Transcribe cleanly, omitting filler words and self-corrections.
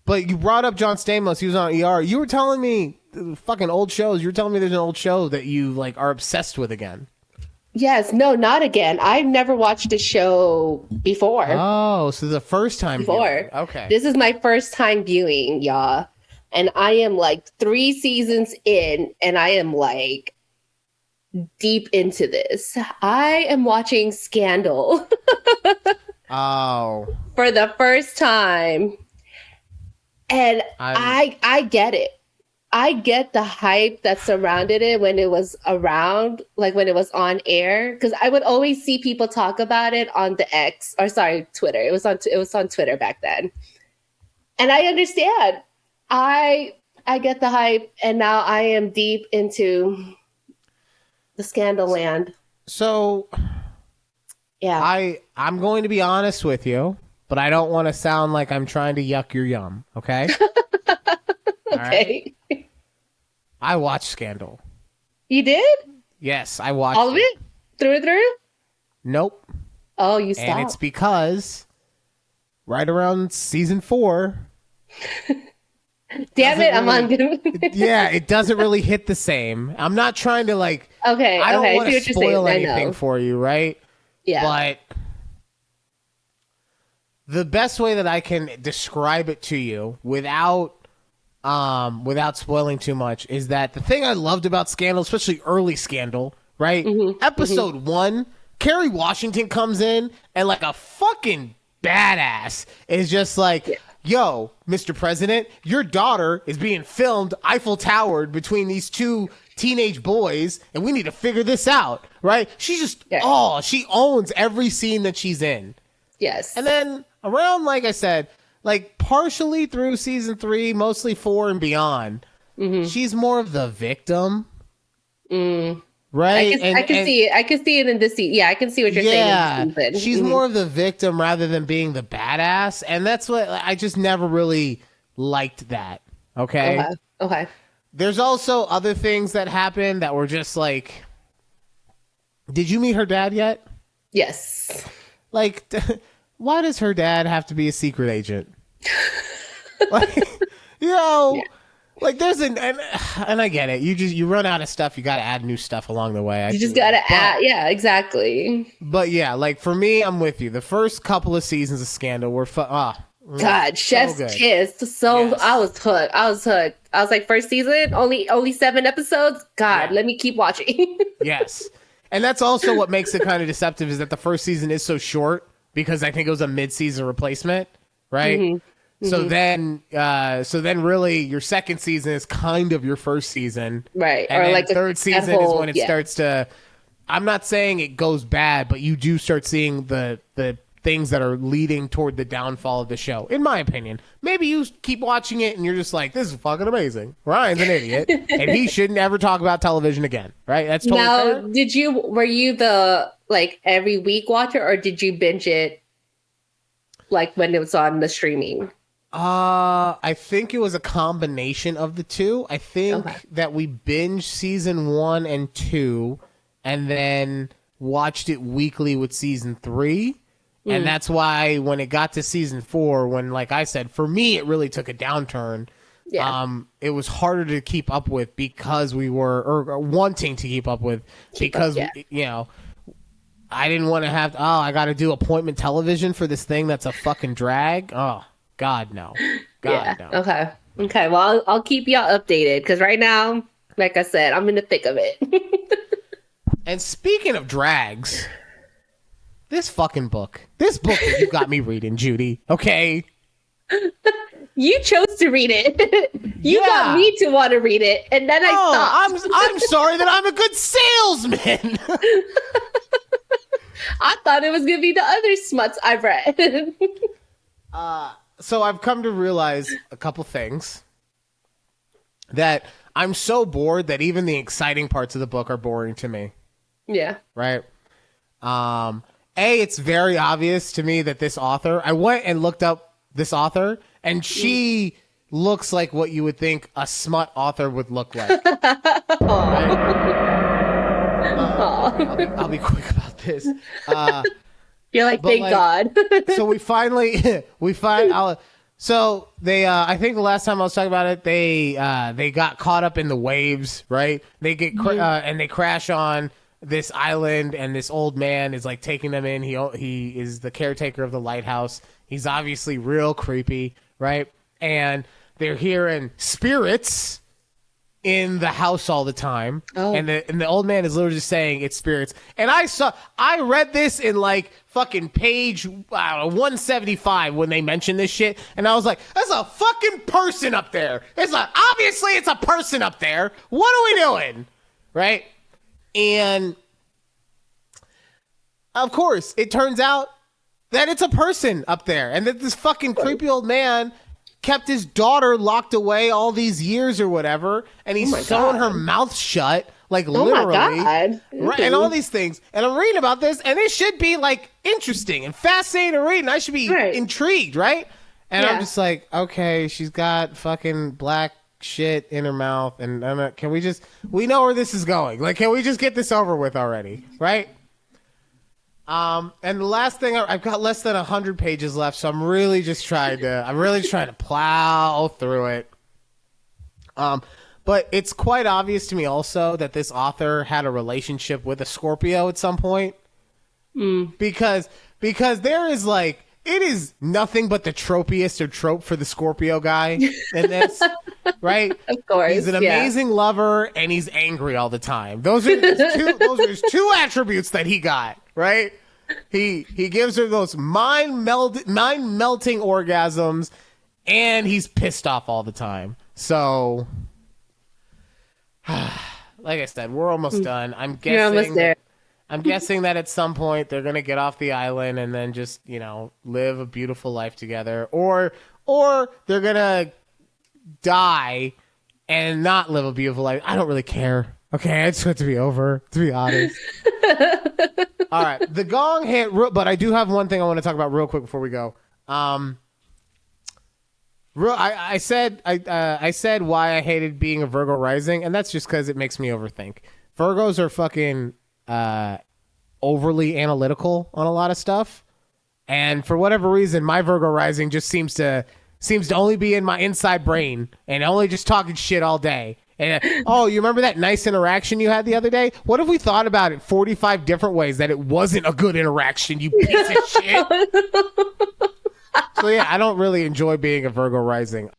But you brought up John Stamos. He was on ER. You were telling me fucking old shows. You were telling me there's an old show that you like are obsessed with again. Yes, no, not again. I've never watched a show before. Oh, so the first time before. Viewing. Okay. This is my first time viewing, y'all. And I am like 3 seasons in, and I am like deep into this. I am watching Scandal. Oh. For the first time. And I get it. I get the hype that surrounded it when it was around, like when it was on air, because I would always see people talk about it on the Twitter. It was on Twitter back then, and I understand. I get the hype, and now I am deep into the Scandal land. So, yeah, I'm going to be honest with you, but I don't want to sound like I'm trying to yuck your yum. Okay. Okay. Right? I watched Scandal. You did? Yes, I watched all of it through and through. Nope. Oh, you stopped. And it's because right around season 4. Damn it! I'm on. Yeah, it doesn't really hit the same. I'm not trying to like. Okay. I don't want to see spoil anything for you, right? Yeah. But the best way that I can describe it to you without spoiling too much is that the thing I loved about Scandal, especially early Scandal, right? Episode 1, Kerry Washington comes in and like a fucking badass is just like, yo, Mr. President, your daughter is being filmed Eiffel Towered between these 2 teenage boys, and we need to figure this out, right? She just, she owns every scene that she's in. Yes. And then around, like I said, like partially through season 3, mostly 4 and beyond, she's more of the victim. Right? I can see it. I can see it in this season. Yeah, I can see what you're saying. Yeah, she's more of the victim rather than being the badass. And that's what I just never really liked that. Okay? Okay. There's also other things that happened that were just like, did you meet her dad yet? Yes. Like, why does her dad have to be a secret agent? Like, like there's and I get it. You run out of stuff. You got to add new stuff along the way. You just got to add. Yeah, exactly. But yeah, like for me, I'm with you. The first couple of seasons of Scandal were fun. God, Chef's Kiss. So yes. I was hooked. I was like, first season, only 7 episodes. God, let me keep watching. Yes. And that's also what makes it kind of deceptive is that the first season is so short because I think it was a mid-season replacement, right? So then really your second season is kind of your first season. Right. And or then like third season is when it starts to, I'm not saying it goes bad, but you do start seeing the things that are leading toward the downfall of the show, in my opinion. Maybe you keep watching it and you're just like, this is fucking amazing. Ryan's an idiot and he shouldn't ever talk about television again, right? That's totally fair. Were you the like every week watcher or did you binge it like when it was on the streaming? I think it was a combination of the two. I think that we binged season 1 and 2 and then watched it weekly with season 3. And that's why when it got to season 4, when, like I said, for me, it really took a downturn. Yeah. It was harder to keep up with because we were, or wanting to keep up with because, you know, I didn't want to have, I got to do appointment television for this thing that's a fucking drag. Oh, God, no. God, no. Okay. Well, I'll keep y'all updated because right now, like I said, I'm in the thick of it. And speaking of drags, this book that you got me reading, Judy, okay? You chose to read it. You got me to want to read it, and then I stopped. I'm sorry that I'm a good salesman. I thought it was going to be the other smuts I've read. So I've come to realize a couple things. That I'm so bored that even the exciting parts of the book are boring to me. Yeah. Right? It's very obvious to me that this author, I went and looked up this author, and she looks like what you would think a smut author would look like. Right? I'll be quick about this. You're like, thank God. So we find So they, I think the last time I was talking about it, they got caught up in the waves, right? They get and they crash on this island, and this old man is like taking them in. He is the caretaker of the lighthouse. He's obviously real creepy, right? And they're hearing spirits in the house all the time, and the old man is literally just saying it's spirits. And I read this in like fucking page 175 when they mentioned this shit, and I was like, there's a fucking person up there. Obviously it's a person up there. What are we doing, right? And of course it turns out that it's a person up there, and that this fucking creepy old man kept his daughter locked away all these years or whatever, and he's sewn her mouth shut, like literally, right? And all these things. And I'm reading about this, and it should be like interesting and fascinating to read, and I should be intrigued, right? And I'm just like, okay, she's got fucking black shit in her mouth, and we know where this is going. Like, can we just get this over with already, right? And the last thing, I've got less than 100 pages left, so I'm really just trying to plow through it. But it's quite obvious to me also that this author had a relationship with a Scorpio at some point. Because there is like, it is nothing but the tropiest of trope for the Scorpio guy in this, right? Of course. He's an amazing lover, and he's angry all the time. Those are his two attributes that he got, right? He gives her those mind-melting orgasms, and he's pissed off all the time. So, like I said, we're almost done. I'm guessing You're almost there. I'm guessing that at some point they're gonna get off the island and then just, live a beautiful life together, or they're gonna die and not live a beautiful life. I don't really care. Okay, I just want it to be over, to be honest. All right, the gong hit, but I do have one thing I want to talk about real quick before we go. I said why I hated being a Virgo rising, and that's just because it makes me overthink. Virgos are fucking overly analytical on a lot of stuff, and for whatever reason, my Virgo rising just seems to only be in my inside brain and only just talking shit all day. And you remember that nice interaction you had the other day? What if we thought about it 45 different ways that it wasn't a good interaction, you piece of shit? So yeah, I don't really enjoy being a Virgo rising.